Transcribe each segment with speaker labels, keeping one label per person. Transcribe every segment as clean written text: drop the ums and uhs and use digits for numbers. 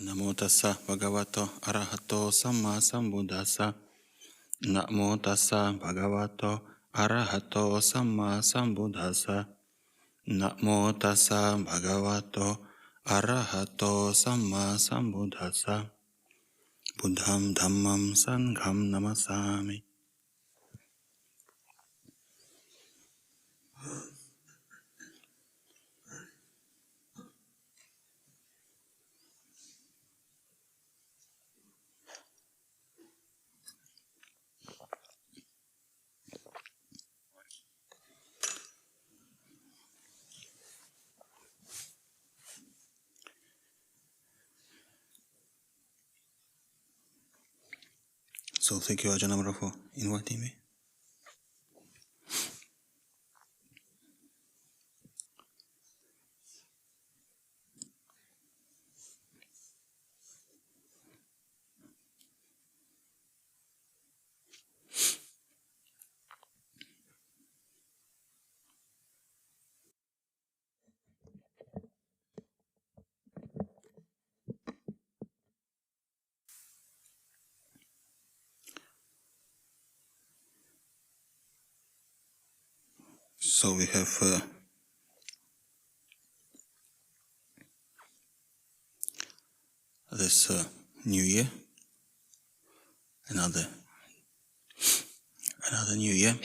Speaker 1: Namo tassa bhagavato arahato samma sambuddhassa. Namo tassa bhagavato arahato samma sambuddhassa. Namo tassa bhagavato arahato samma sambuddhassa. Buddham dhammam sangham namasami. So thank you, Ajahn Nyanadassano, for inviting me. So we have this new year, another new year.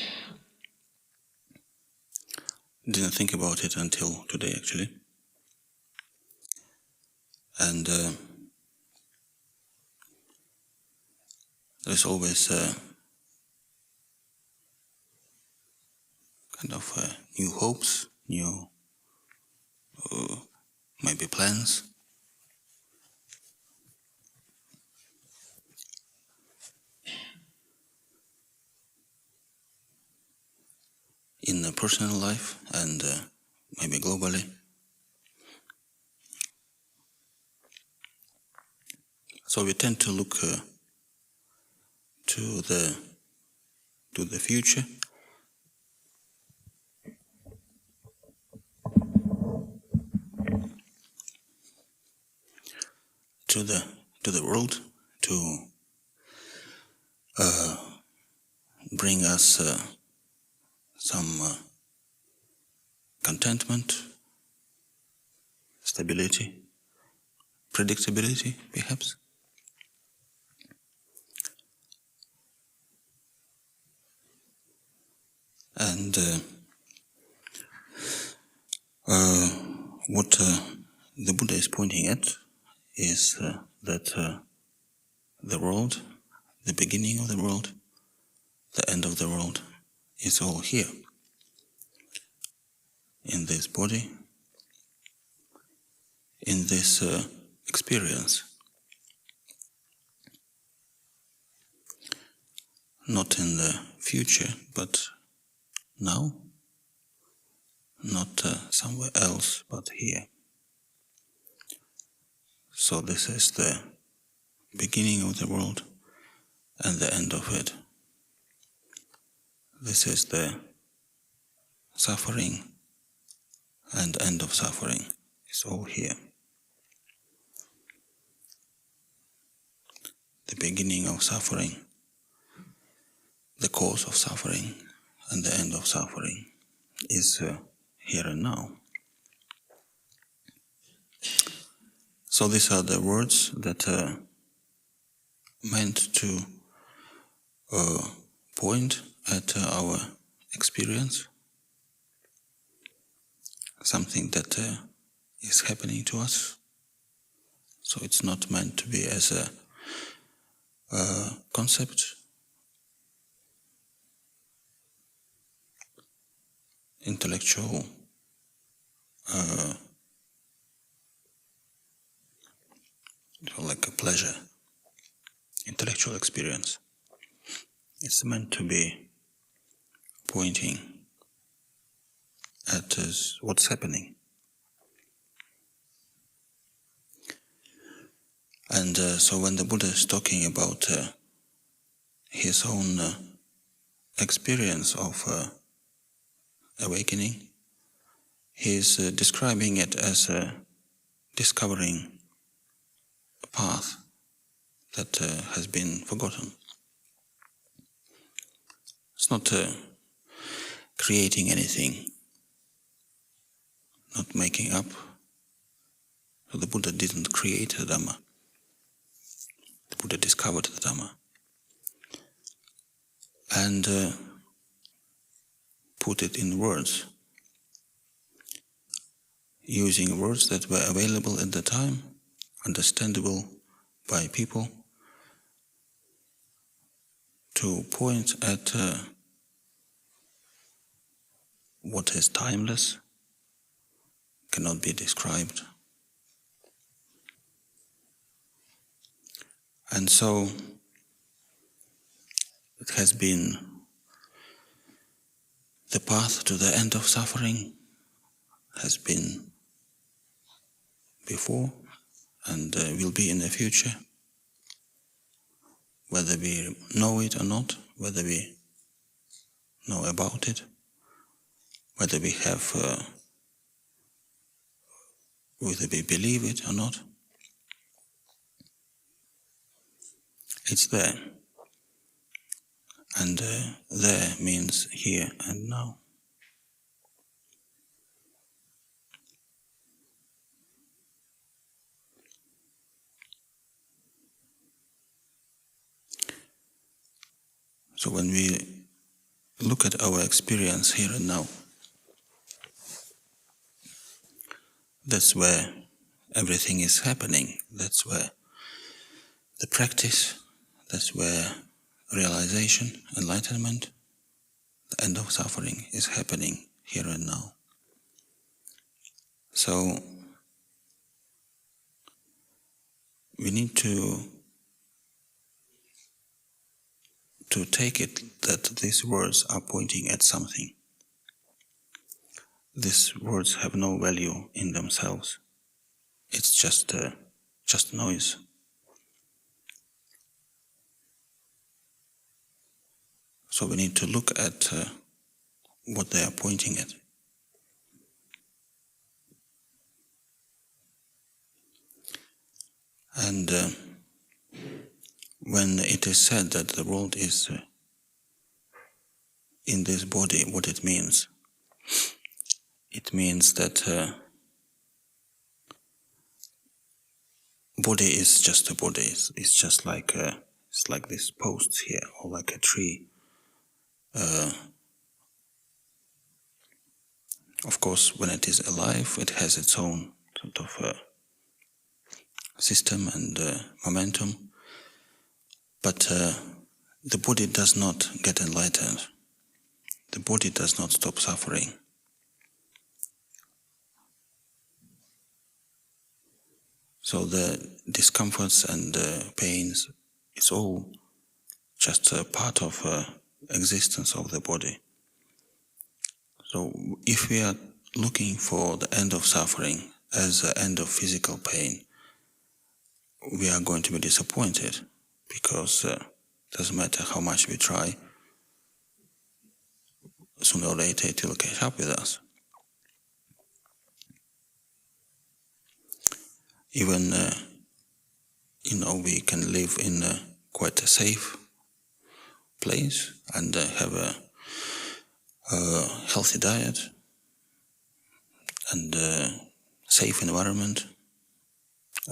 Speaker 1: Didn't think about it until today, actually. And there's always kind of new hopes, new maybe plans. In the personal life and maybe globally. So we tend to look to the future, to the world, to bring us some contentment, stability, predictability, perhaps. And what the Buddha is pointing at is that the world, the beginning of the world, the end of the world, is all here, in this body, in this experience. Not in the future, but now. Not somewhere else, but here. So this is the beginning of the world and the end of it. This is the suffering and end of suffering. It's all here. The beginning of suffering, the cause of suffering, and the end of suffering is here and now. So these are the words that are meant to point at our experience, something that is happening to us. So it's not meant to be as a concept, intellectual like a pleasure, intellectual experience. It's meant to be pointing at what's happening. And so when the Buddha is talking about his own experience of awakening, he's describing it as discovering path that has been forgotten. It's not creating anything, not making up. So the Buddha didn't create the Dhamma. The Buddha discovered the Dhamma and put it in words, using words that were available at the time, understandable by people, to point at what is timeless, cannot be described. And so it has been the path to the end of suffering, has been before and will be in the future, whether we know it or not, whether we know about it, whether we have, whether we believe it or not. It's there. And there means here and now. So when we look at our experience here and now, that's where everything is happening. That's where the practice, that's where realization, enlightenment, the end of suffering is happening here and now. So we need to take it that these words are pointing at something. These words have no value in themselves. It's just noise. So we need to look at what they are pointing at. And when it is said that the world is in this body, what it means that body is just a body. It's just like it's like these posts here, or like a tree. Of course, when it is alive, it has its own sort of system and momentum. But the body does not get enlightened. The body does not stop suffering. So the discomforts and pains, it's all just a part of existence of the body. So if we are looking for the end of suffering as the end of physical pain, we are going to be disappointed, because it doesn't matter how much we try, sooner or later it will catch up with us. Even, we can live in quite a safe place and have a healthy diet and safe environment,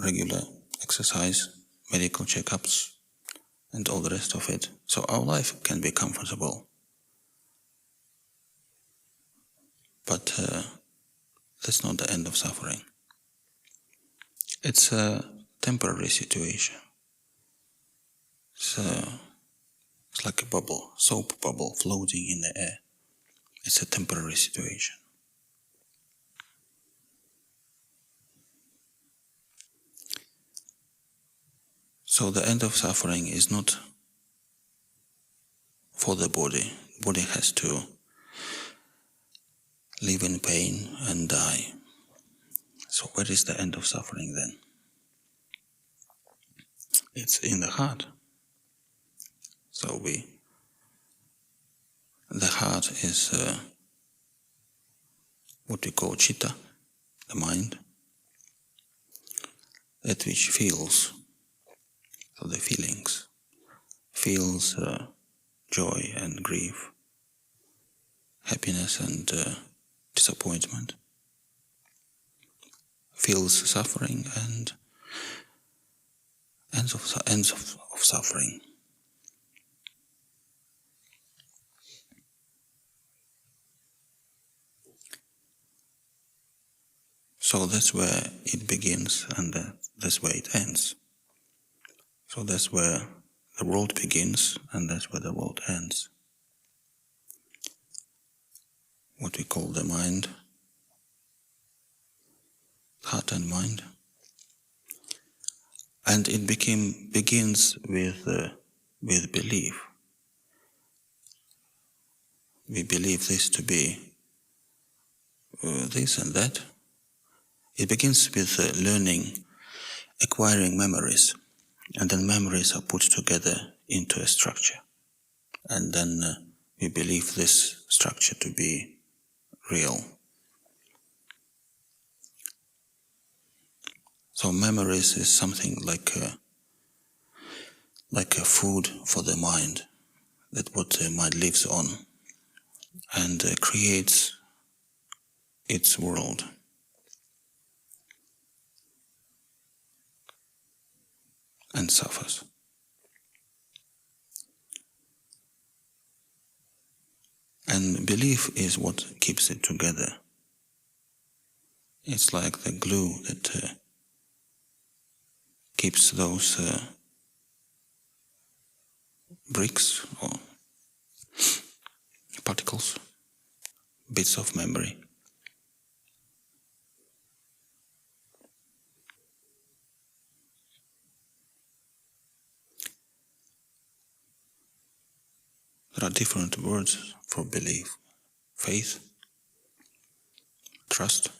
Speaker 1: regular exercise, medical checkups, and all the rest of it. So our life can be comfortable. But that's not the end of suffering. It's a temporary situation. It's like a bubble, soap bubble floating in the air. It's a temporary situation. So the end of suffering is not for the body. The body has to live in pain and die. So where is the end of suffering then? It's in the heart. So the heart is what we call citta, the mind, that which feels So the feelings feels joy and grief, happiness and disappointment, feels suffering and ends of suffering. So that's where it begins and that's where it ends. So that's where the world begins and that's where the world ends. What we call the mind, heart and mind. And it begins with belief. We believe this to be this and that. It begins with learning, acquiring memories, and then memories are put together into a structure. And then we believe this structure to be real. So memories is something like a food for the mind, that what the mind lives on and creates its world. And suffers. And belief is what keeps it together. It's like the glue that keeps those bricks or particles, bits of memory. There are different words for belief: faith, trust.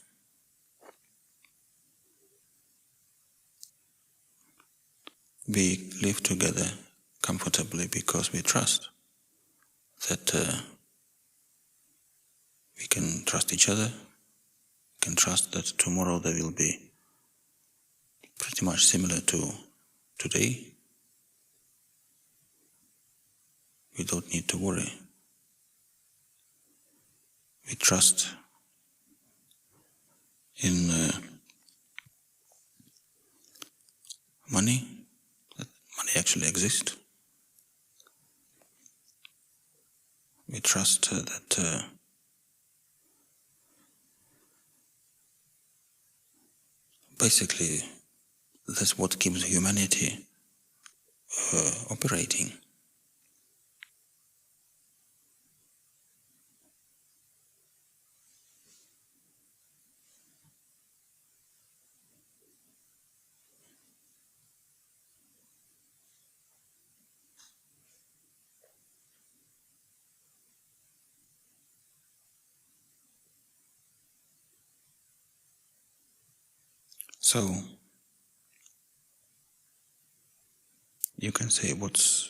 Speaker 1: We live together comfortably because we trust that we can trust each other, we can trust that tomorrow there will be pretty much similar to today. We don't need to worry. We trust in money, that money actually exists. We trust that basically that's what keeps humanity operating. So you can say what's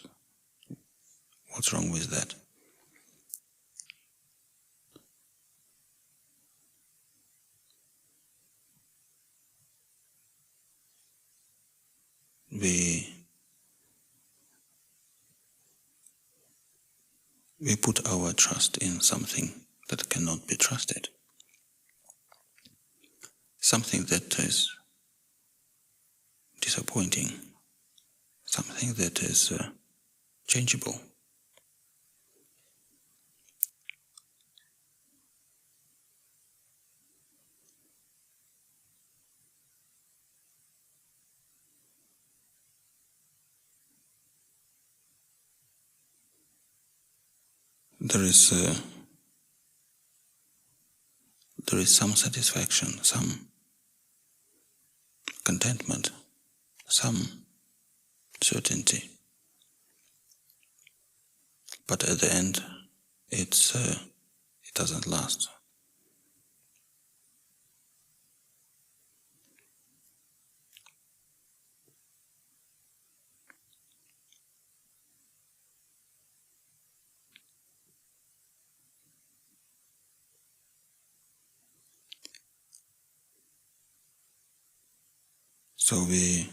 Speaker 1: wrong with that? We put our trust in something that cannot be trusted, something that is disappointing, something that is changeable. There is some satisfaction, some contentment, some certainty, but at the end it doesn't last. So we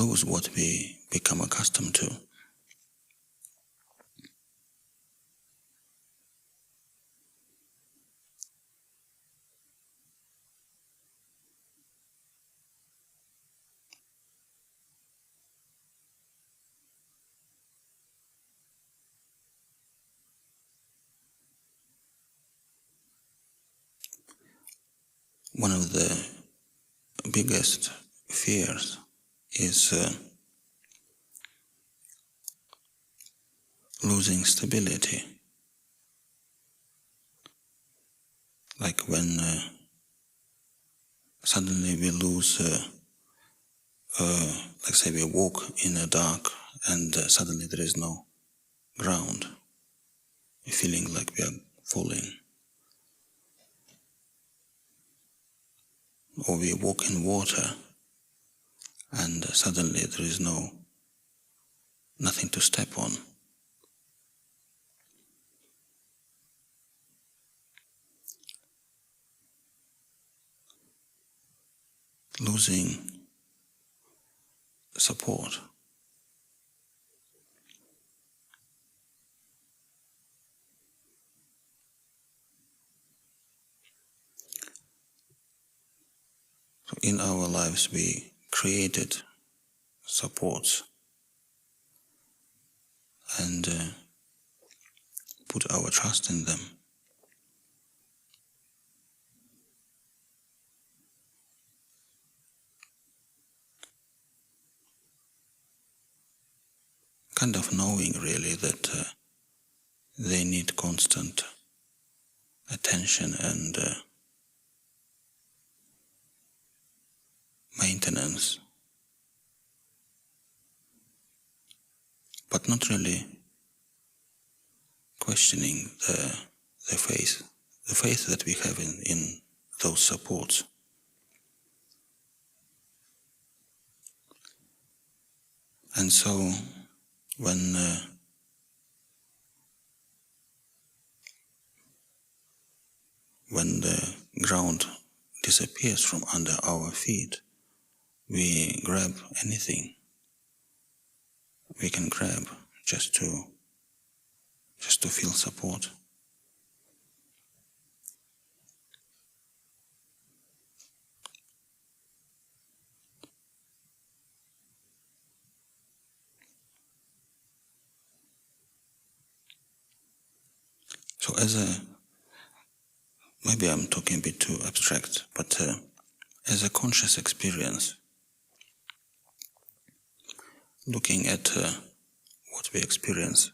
Speaker 1: lose what we become accustomed to. One of the biggest fears is losing stability. Like when suddenly we lose, let's say we walk in the dark and suddenly there is no ground, feeling like we are falling. Or we walk in water and suddenly there is nothing to step on. Losing support. So in our lives we created supports and put our trust in them. Kind of knowing really that they need constant attention and maintenance, but not really questioning the faith that we have in those supports. And so when the ground disappears from under our feet, we grab anything we can grab just to feel support. So maybe I'm talking a bit too abstract, but as a conscious experience, looking at what we experience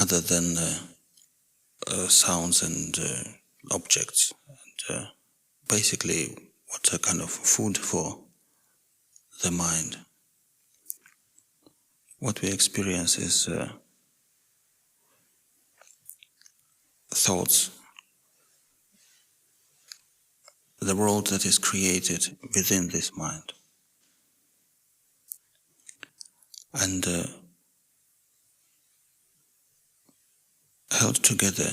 Speaker 1: other than sounds and objects, and basically what's a kind of food for the mind. What we experience is thoughts, the world that is created within this mind. And held together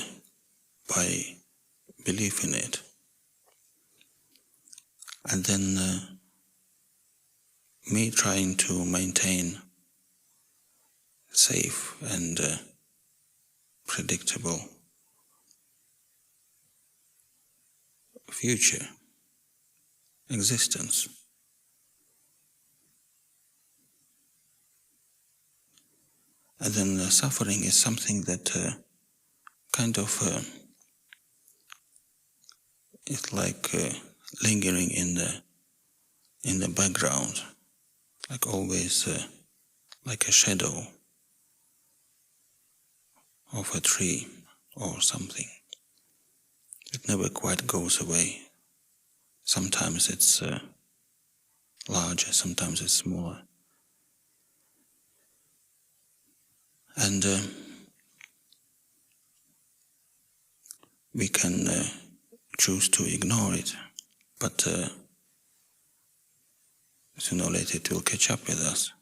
Speaker 1: by belief in it. And then me trying to maintain safe and predictable future existence. And then suffering is something that kind of is like lingering in the background, like always like a shadow of a tree or something. It never quite goes away. Sometimes it's larger, sometimes it's smaller. And we can choose to ignore it, but sooner or later it will catch up with us.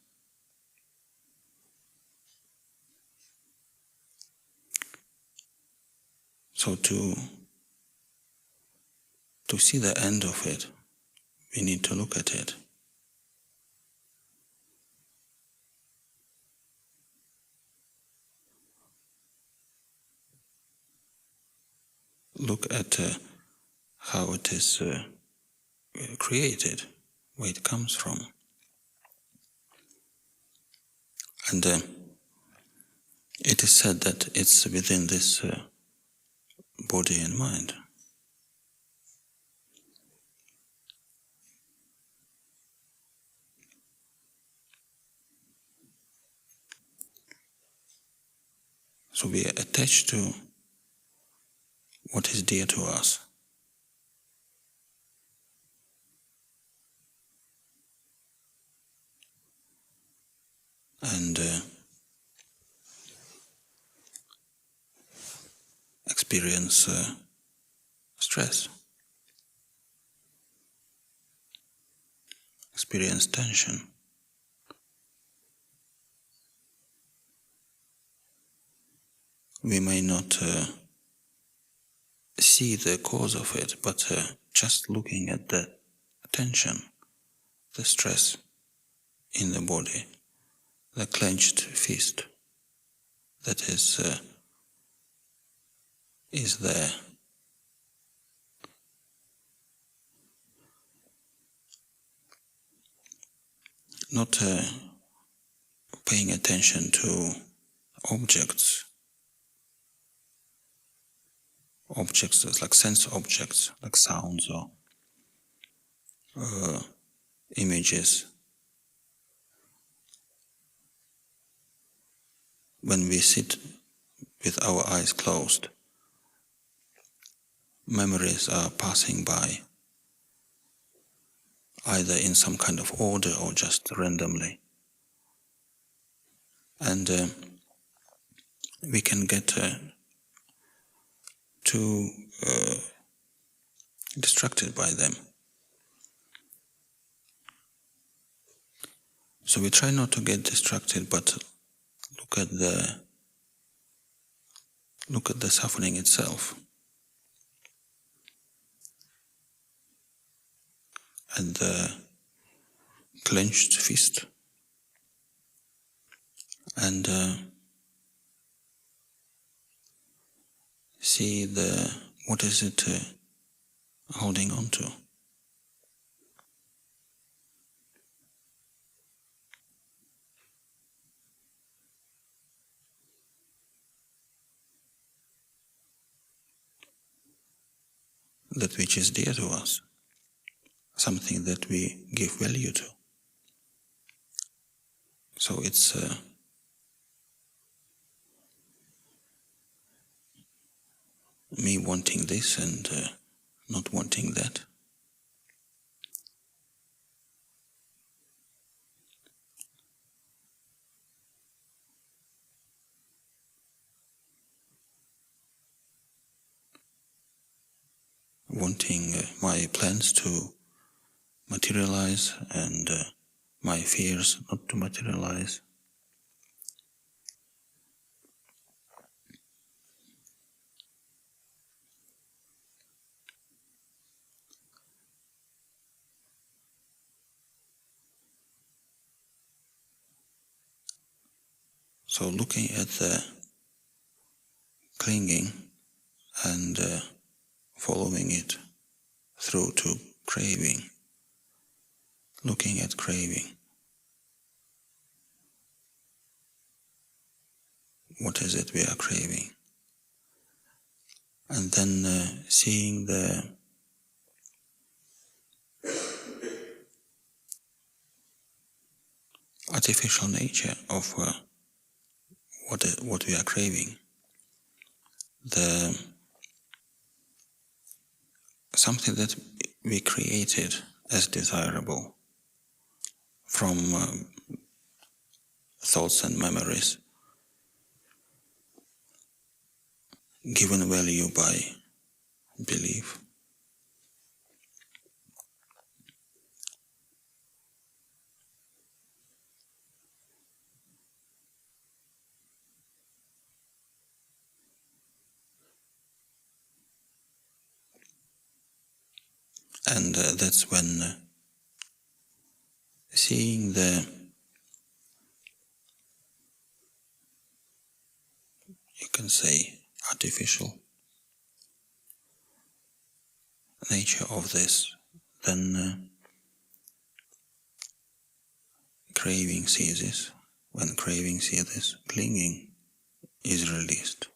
Speaker 1: So to see the end of it, we need to look at it. Look at how it is created, where it comes from. And it is said that it's within this body and mind. So we are attached to what is dear to us. And experience stress, experience tension. We may not see the cause of it, but just looking at the tension, the stress in the body, the clenched fist that is there. Not paying attention to objects like sense objects, like sounds or images. When we sit with our eyes closed, memories are passing by, either in some kind of order or just randomly. And we can get too distracted by them. So we try not to get distracted, but look at the suffering itself. And the clenched fist. And see what is it holding on to. That which is dear to us, something that we give value to. So it's me wanting this and not wanting that. Wanting my plans to materialize and my fears not to materialize. So looking at the clinging and following it through to craving, looking at craving. What is it we are craving? And then seeing the artificial nature of what we are craving. Something that we created as desirable from thoughts and memories, given value by belief. And that's when seeing the, you can say, artificial nature of this, then craving ceases. When craving ceases, clinging is released.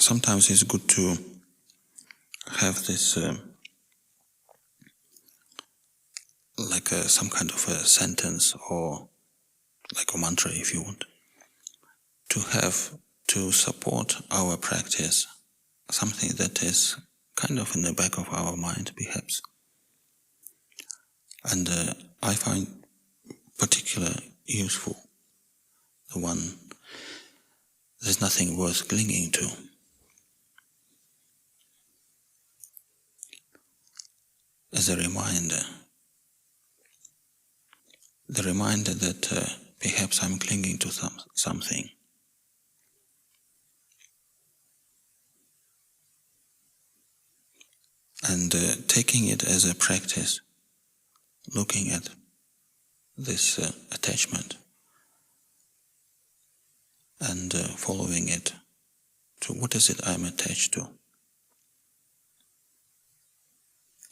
Speaker 1: Sometimes it's good to have this some kind of a sentence, or like a mantra if you want, to have to support our practice, something that is kind of in the back of our mind perhaps. And I find particularly useful the one, there's nothing worth clinging to. As a reminder, the reminder that perhaps I'm clinging to something. And taking it as a practice, looking at this attachment and following it to what is it I'm attached to?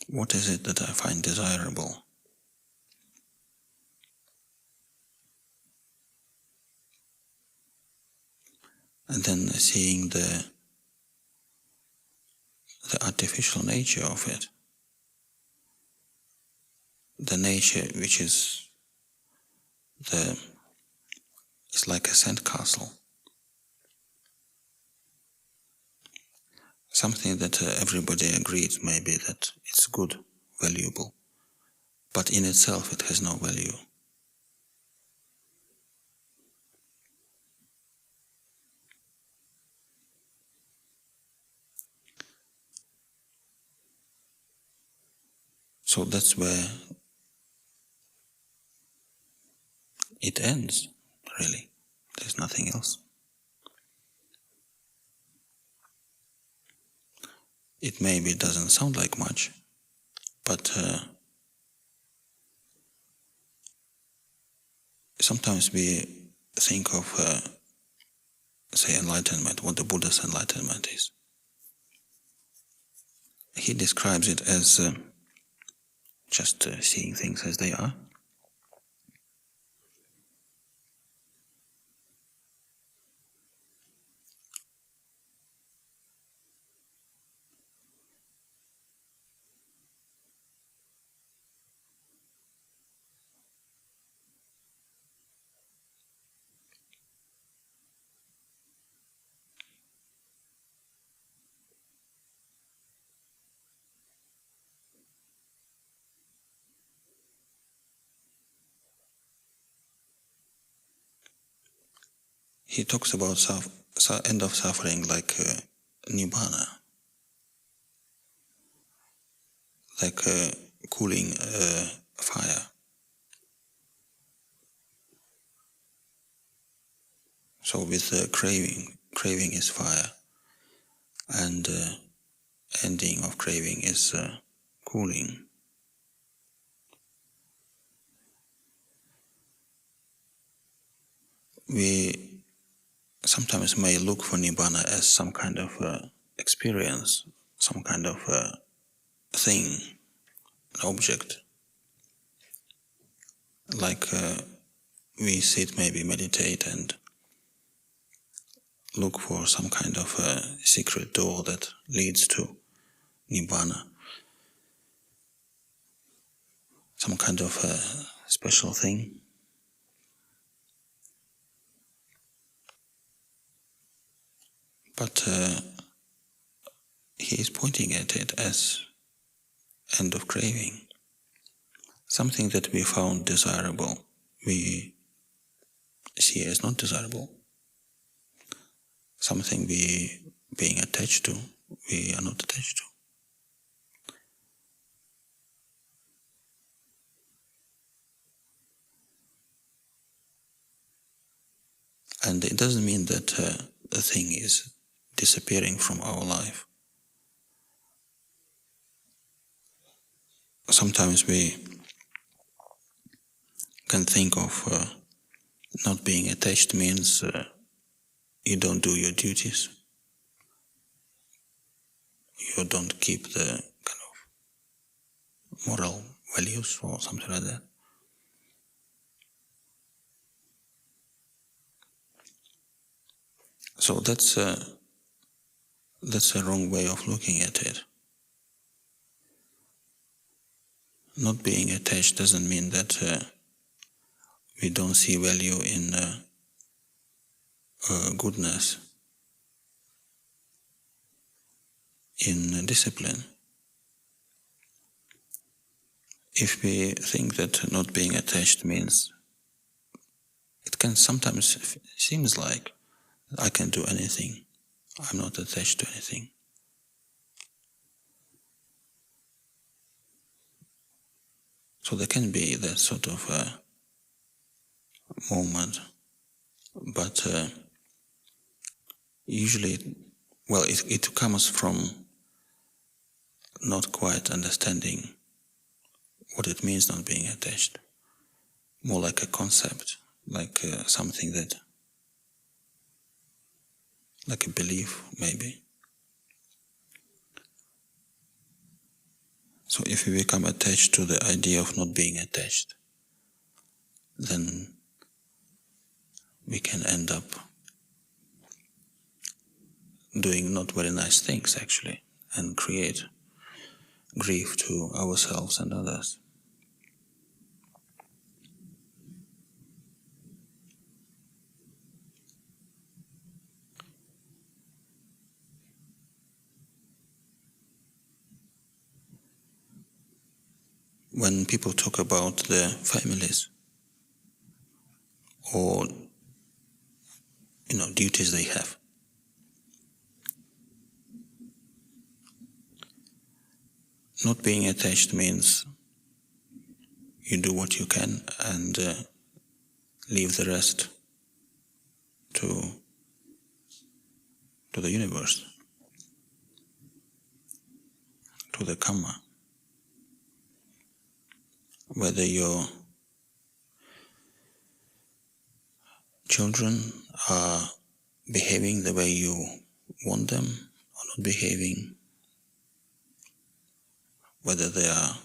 Speaker 1: What is it that I find desirable? And then seeing the artificial nature of it, the nature which is it's like a sandcastle, something that everybody agrees maybe that it's good, valuable, but in itself it has no value. So that's where it ends, really. There's nothing else. It maybe doesn't sound like much, but sometimes we think of, say, enlightenment, what the Buddha's enlightenment is. He describes it as just seeing things as they are. He talks about end of suffering like nibbana, like cooling fire. So with craving is fire, and ending of craving is cooling. We sometimes may look for nibbana as some kind of experience, some kind of thing, an object. Like we sit, maybe meditate and look for some kind of secret door that leads to nibbana, some kind of special thing. But he is pointing at it as end of craving, something that we found desirable, we see as not desirable, something we being attached to, we are not attached to. And it doesn't mean that the thing is disappearing from our life. Sometimes we can think of not being attached means you don't do your duties, you don't keep the kind of moral values or something like that. So that's a wrong way of looking at it. Not being attached doesn't mean that we don't see value in goodness, in discipline. If we think that not being attached means, it can sometimes seems like I can do anything, I'm not attached to anything. So there can be that sort of moment, but usually, well, it comes from not quite understanding what it means not being attached. More like a concept, like something that, like a belief maybe. So if we become attached to the idea of not being attached, then we can end up doing not very nice things actually, and create grief to ourselves and others. When people talk about their families or duties they have, not being attached means you do what you can and leave the rest to the universe, to the karma. Whether your children are behaving the way you want them or not behaving, whether they are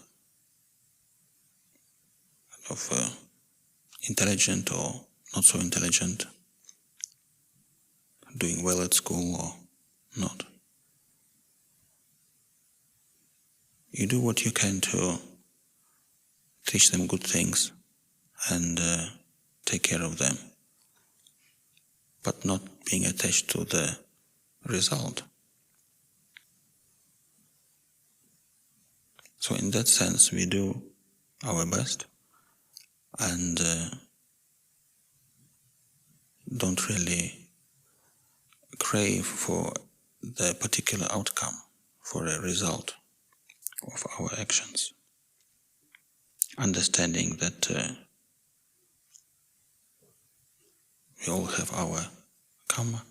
Speaker 1: intelligent or not so intelligent, doing well at school or not. You do what you can to teach them good things and take care of them, but not being attached to the result. So in that sense, we do our best and don't really crave for the particular outcome, for a result of our actions. Understanding that we all have our karma.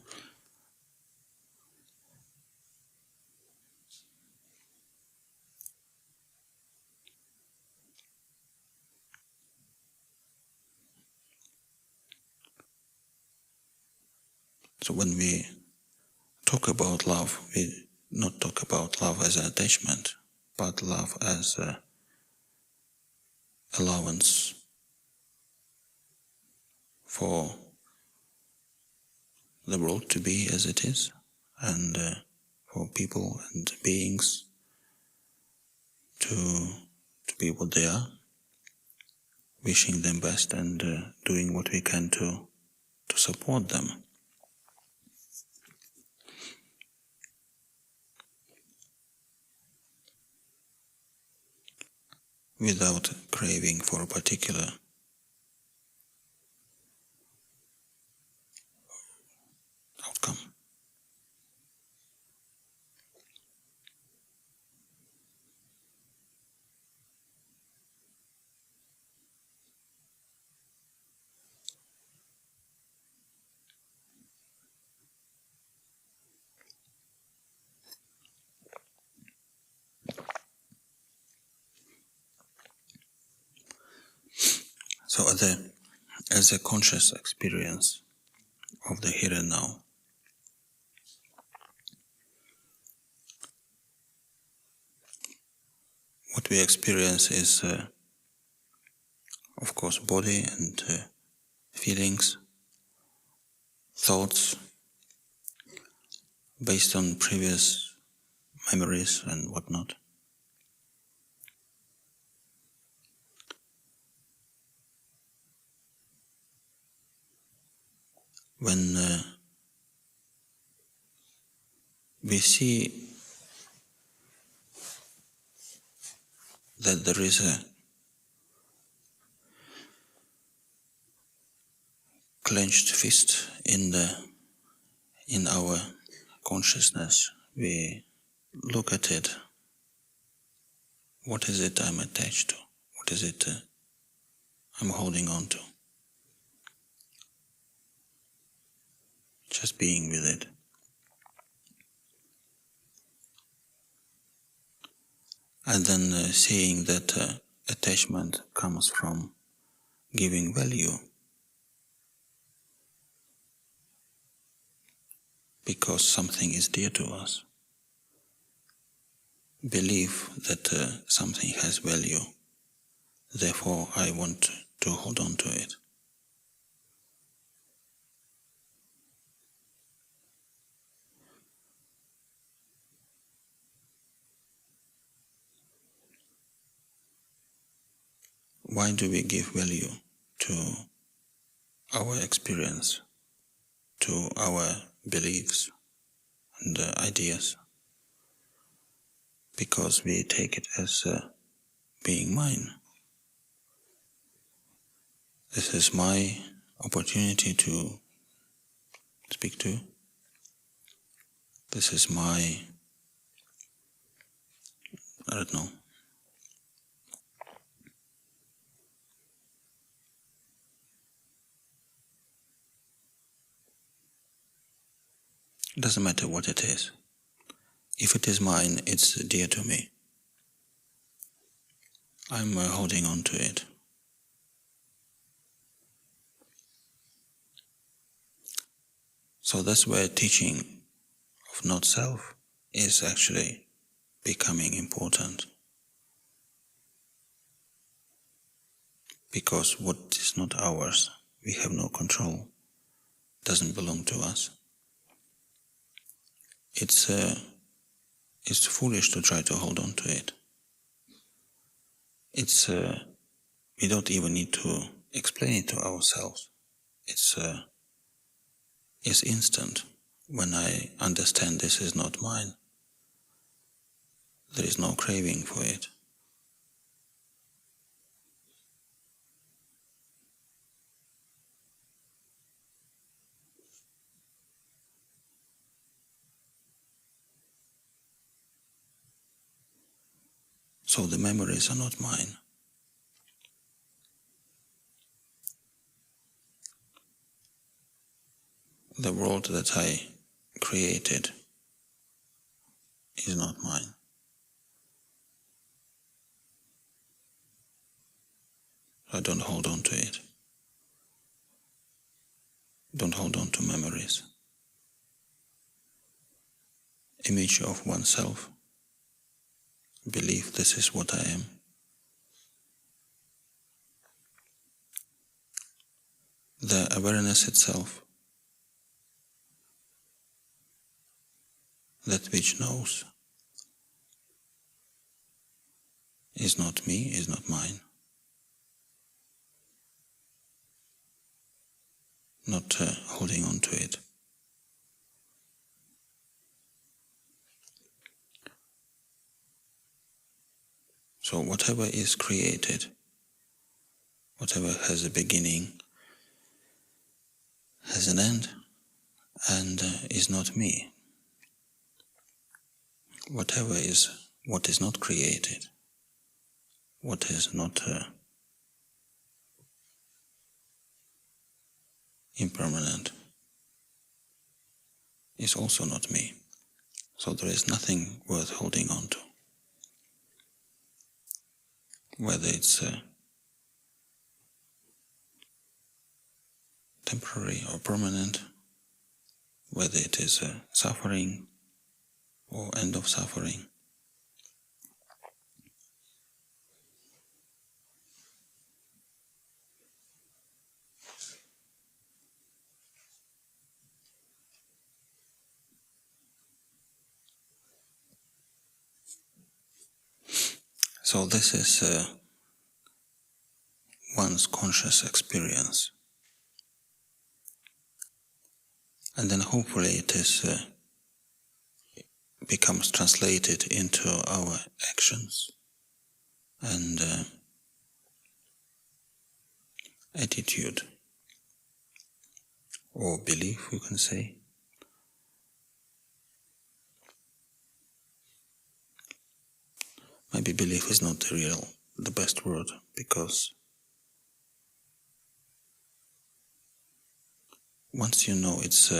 Speaker 1: So when we talk about love, we not talk about love as an attachment, but love as allowance for the world to be as it is, and for people and beings to be what they are, wishing them best and doing what we can to support them. Without craving for a particular outcome. So as a conscious experience of the here and now, what we experience is, of course, body and feelings, thoughts, based on previous memories and whatnot. When we see that there is a clenched fist in our consciousness, we look at it. What is it I'm attached to? What is it I'm holding on to? Just being with it. And then seeing that attachment comes from giving value, because something is dear to us. Believe that something has value, therefore I want to hold on to it. Why do we give value to our experience, to our beliefs and ideas? Because we take it as being mine. This is my opportunity to speak to. This is my, I don't know. It doesn't matter what it is. If it is mine, it's dear to me. I'm holding on to it. So that's where teaching of not self is actually becoming important. Because what is not ours, we have no control, doesn't belong to us. It's foolish to try to hold on to it. We don't even need to explain it to ourselves. It's instant. When I understand this is not mine, there is no craving for it. So the memories are not mine. The world that I created is not mine. I don't hold on to it. Don't hold on to memories. Image of oneself. Believe this is what I am. The awareness itself, that which knows, is not me, is not mine. Not holding on to it. So whatever is created, whatever has a beginning, has an end, and is not me. Whatever is what is not created, what is not impermanent, is also not me. So there is nothing worth holding on to. Whether it's temporary or permanent, whether it is suffering or end of suffering. So this is one's conscious experience. And then hopefully it is becomes translated into our actions and attitude or belief, you can say. Maybe belief is not the best word, because once you know it's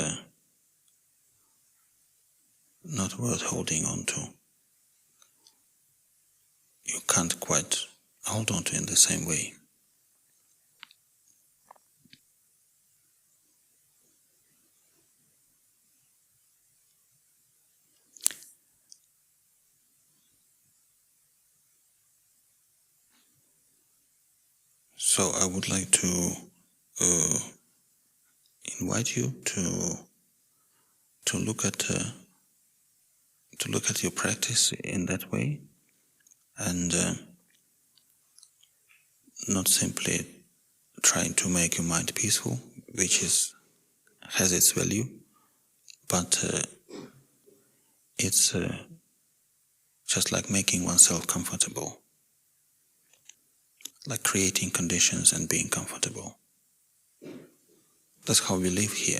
Speaker 1: not worth holding on to, you can't quite hold on to it in the same way. So I would like to invite you to look at your practice in that way, and not simply trying to make your mind peaceful, which has its value, but it's just like making oneself comfortable, like creating conditions and being comfortable. That's how we live here.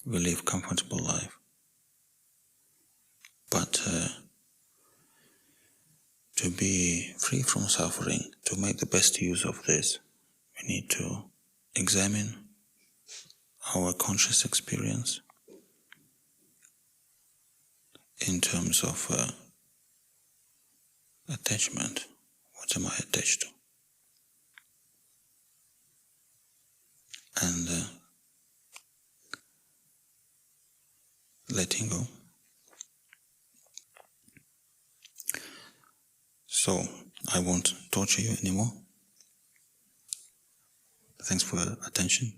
Speaker 1: We live comfortable life. But to be free from suffering, to make the best use of this, we need to examine our conscious experience in terms of attachment. What am I attached to? And letting go. So, I won't torture you anymore. Thanks for your attention.